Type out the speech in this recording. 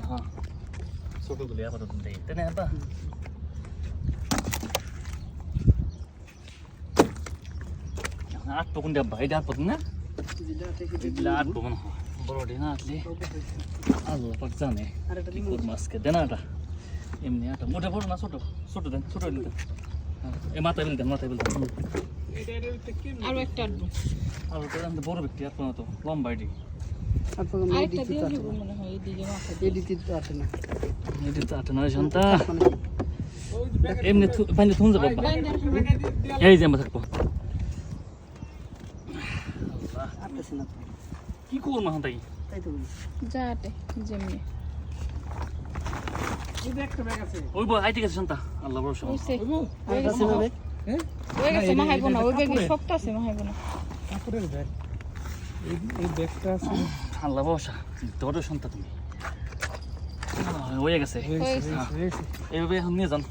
হ্যাঁ ছোটগুলি আপাতত দেই তাই না বা আট পকুন ডাব্বা এটা আট পকুন না এগুলা আট পকুন বড় না আটলে আল্লাহ পাক জানে কি করবো আজকে দেন আটা এমনি আটা মোটা বড় না ছোট ছোট দেন ছোট দেন এ মাথায় বেলতেন আরো একটা আটবো আর ওটা বড় ব্যক্তি আর কোনো তো লম্বা এটি আরেকটা দিয়ে দিব মনে হয় এইদিকে মাথা এটি তো আটা নয় সন্তা এমনি পানি থুন যাবো এই যে আমরা থাকবো কি করবো হ্যাঁ তাই যাতে যেমনি ওই বই আইতে গেছে সন্তা আল্লাহ বড় সব হইছে হয়ে গেছে মাহাইবো না ওই ব্যাগে শক্ত আছে মাহাইবো না কাপড়ের ব্যাগ এই ব্যাগটা আছে আল্লাহ বসা তোর সন্তা তুমি হয়ে গেছে হয়েছে এইভাবে এখন নিয়ে যান